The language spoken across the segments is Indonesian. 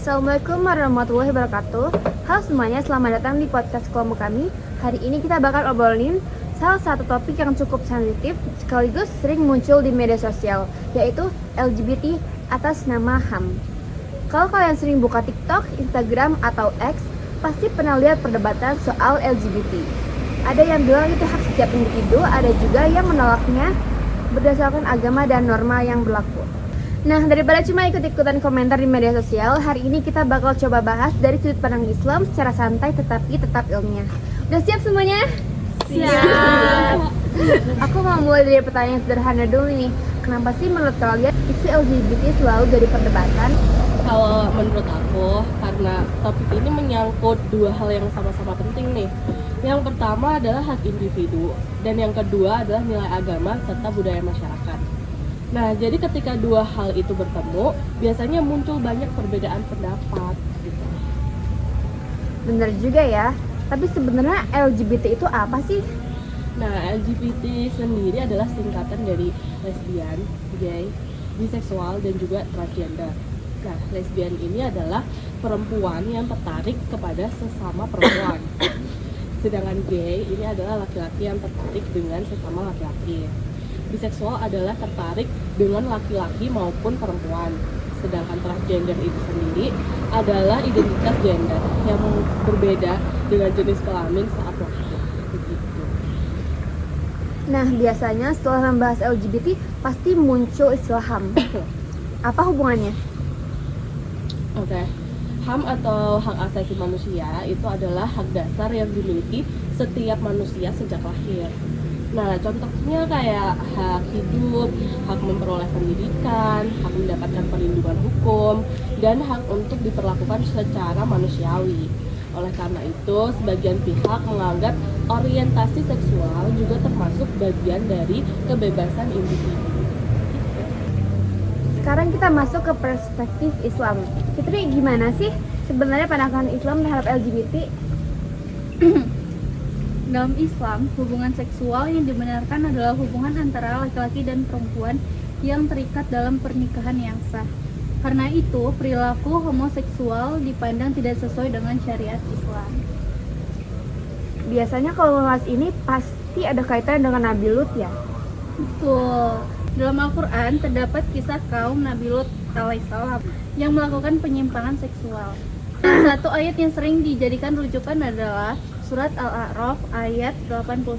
Assalamualaikum warahmatullahi wabarakatuh. Halo semuanya, selamat datang di podcast kelompok kami. Hari ini kita bakal obrolin salah satu topik yang cukup sensitif sekaligus sering muncul di media sosial, yaitu LGBT atas nama HAM. Kalau kalian sering buka TikTok, Instagram, atau X, pasti pernah lihat perdebatan soal LGBT. Ada yang bilang itu hak setiap individu, ada juga yang menolaknya berdasarkan agama dan norma yang berlaku. Nah, daripada cuma ikut-ikutan komentar di media sosial, hari ini kita bakal coba bahas dari sudut pandang Islam secara santai tetapi tetap ilmiah. Udah siap semuanya? Siap. Aku mau mulai dari pertanyaan sederhana dulu nih. Kenapa sih menurut kalian isu LGBT selalu jadi perdebatan? Kalau menurut aku, karena topik ini menyangkut dua hal yang sama-sama penting nih. Yang pertama adalah hak individu, dan yang kedua adalah nilai agama serta budaya masyarakat. Nah, jadi ketika dua hal itu bertemu, biasanya muncul banyak perbedaan pendapat gitu. Bener juga ya, tapi sebenarnya LGBT itu apa sih? Nah, LGBT sendiri adalah singkatan dari lesbian, gay, biseksual, dan juga transgender. Nah, lesbian ini adalah perempuan yang tertarik kepada sesama perempuan. Sedangkan gay ini adalah laki-laki yang tertarik dengan sesama laki-laki. Biseksual adalah tertarik dengan laki-laki maupun perempuan. Sedangkan transgender itu sendiri adalah identitas gender yang berbeda dengan jenis kelamin saat lahir. Begitu. Nah, biasanya setelah membahas LGBT pasti muncul istilah HAM. Apa hubungannya? Oke. HAM atau hak asasi manusia itu adalah hak dasar yang dimiliki setiap manusia sejak lahir. Nah, contohnya kayak hak hidup, hak memperoleh pendidikan, hak mendapatkan perlindungan hukum, dan hak untuk diperlakukan secara manusiawi. Oleh karena itu, sebagian pihak menganggap orientasi seksual juga termasuk bagian dari kebebasan individu. Sekarang kita masuk ke perspektif Islam. Fitri, gimana sih sebenarnya pandangan Islam terhadap LGBT? Dalam Islam, hubungan seksual yang dibenarkan adalah hubungan antara laki-laki dan perempuan yang terikat dalam pernikahan yang sah. Karena itu, perilaku homoseksual dipandang tidak sesuai dengan syariat Islam. Biasanya kalau membahas ini pasti ada kaitannya dengan Nabi Lut ya? Betul. Dalam Al-Quran terdapat kisah kaum Nabi Lut alaihissalam yang melakukan penyimpangan seksual. Salah satu ayat yang sering dijadikan rujukan adalah Surat Al-A'raf ayat 81,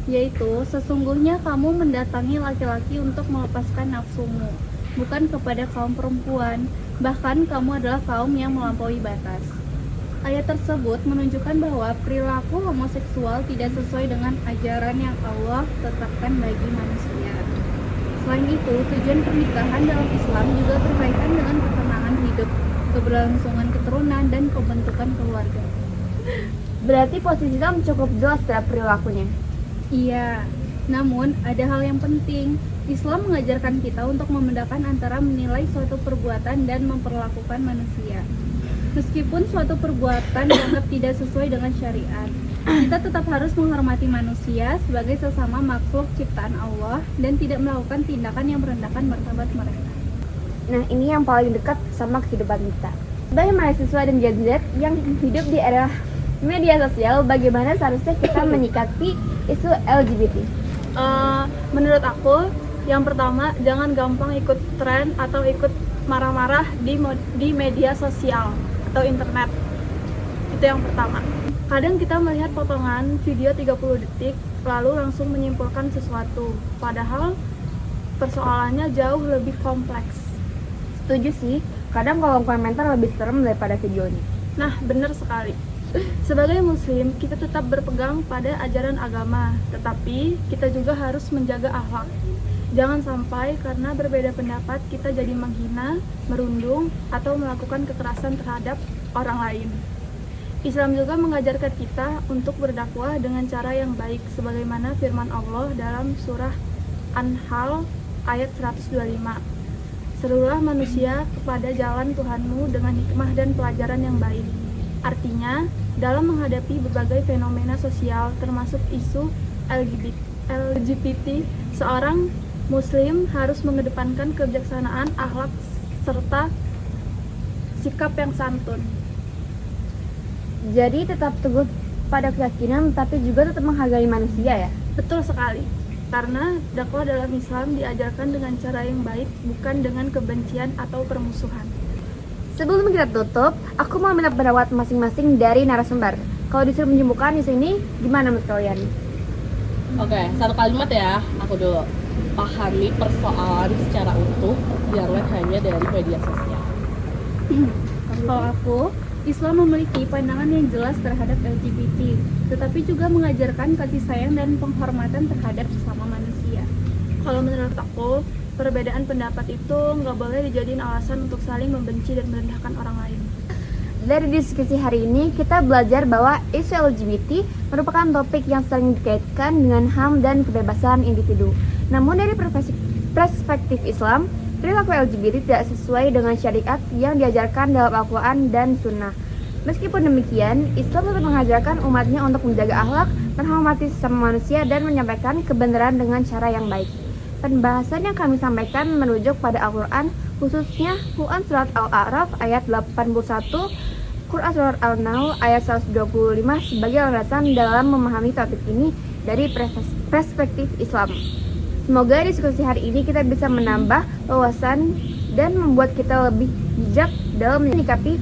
yaitu sesungguhnya kamu mendatangi laki-laki untuk melepaskan nafsumu, bukan kepada kaum perempuan, bahkan kamu adalah kaum yang melampaui batas. Ayat tersebut menunjukkan bahwa perilaku homoseksual tidak sesuai dengan ajaran yang Allah tetapkan bagi manusia. Selain itu, tujuan pernikahan dalam Islam juga berkaitan dengan ketenangan hidup, keberlangsungan keturunan, dan pembentukan keluarga. Berarti posisi Islam cukup jelas terhadap perilakunya. Iya, namun ada hal yang penting. Islam mengajarkan kita untuk membedakan antara menilai suatu perbuatan dan memperlakukan manusia. Meskipun suatu perbuatan dianggap tidak sesuai dengan syariat, kita tetap harus menghormati manusia sebagai sesama makhluk ciptaan Allah dan tidak melakukan tindakan yang merendahkan martabat mereka. Nah, ini yang paling dekat sama kehidupan kita. Sebagai mahasiswa dan Gen Z yang hidup di era media sosial, bagaimana seharusnya kita menyikapi isu LGBT? Menurut aku, yang pertama, jangan gampang ikut tren atau ikut marah-marah di media sosial atau internet. Itu yang pertama. Kadang kita melihat potongan video 30 detik lalu langsung menyimpulkan sesuatu, padahal persoalannya jauh lebih kompleks. Setuju sih, kadang kolom komentar lebih serem daripada videonya. Nah, benar sekali. Sebagai muslim, kita tetap berpegang pada ajaran agama, tetapi kita juga harus menjaga akhlak. Jangan sampai karena berbeda pendapat kita jadi menghina, merundung, atau melakukan kekerasan terhadap orang lain. Islam juga mengajarkan kita untuk berdakwah dengan cara yang baik, sebagaimana firman Allah dalam surah An-Nahl ayat 125. Serulah manusia kepada jalan Tuhanmu dengan hikmah dan pelajaran yang baik. Artinya, dalam menghadapi berbagai fenomena sosial termasuk isu LGBT, seorang Muslim harus mengedepankan kebijaksanaan, akhlak, serta sikap yang santun. Jadi tetap teguh pada keyakinan tapi juga tetap menghargai manusia ya. Betul sekali. Karena dakwah dalam Islam diajarkan dengan cara yang baik, bukan dengan kebencian atau permusuhan. Sebelum kita tutup, aku mau minta pendapat masing-masing dari narasumber. Kalau disuruh menyimpulkan di sini, gimana menurut kalian? Oke, satu kalimat ya, aku dulu. Pahami persoalan secara utuh, jangan hanya dari media sosial. Kalau aku, Islam memiliki pandangan yang jelas terhadap LGBT, tetapi juga mengajarkan kasih sayang dan penghormatan terhadap sesama manusia. Kalau menurut aku, perbedaan pendapat itu nggak boleh dijadiin alasan untuk saling membenci dan merendahkan orang lain. Dari diskusi hari ini, kita belajar bahwa isu LGBT merupakan topik yang sering dikaitkan dengan HAM dan kebebasan individu. Namun dari perspektif Islam, perilaku LGBT tidak sesuai dengan syariat yang diajarkan dalam Al-Quran dan Sunnah. Meskipun demikian, Islam tetap mengajarkan umatnya untuk menjaga akhlak, menghormati sesama manusia, dan menyampaikan kebenaran dengan cara yang baik. Pembahasan yang kami sampaikan merujuk pada Al-Quran, khususnya Quran Surat Al-A'raf ayat 81, Quran Surat Al-Nahl ayat 125 sebagai landasan dalam memahami topik ini dari perspektif Islam. Semoga diskusi hari ini kita bisa menambah wawasan dan membuat kita lebih bijak dalam menyikapi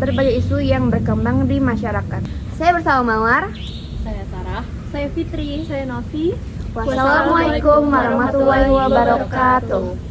berbagai isu yang berkembang di masyarakat. Saya bersama Mawar. Saya Sarah. Saya Fitri. Saya Novi. Wassalamualaikum warahmatullahi wabarakatuh.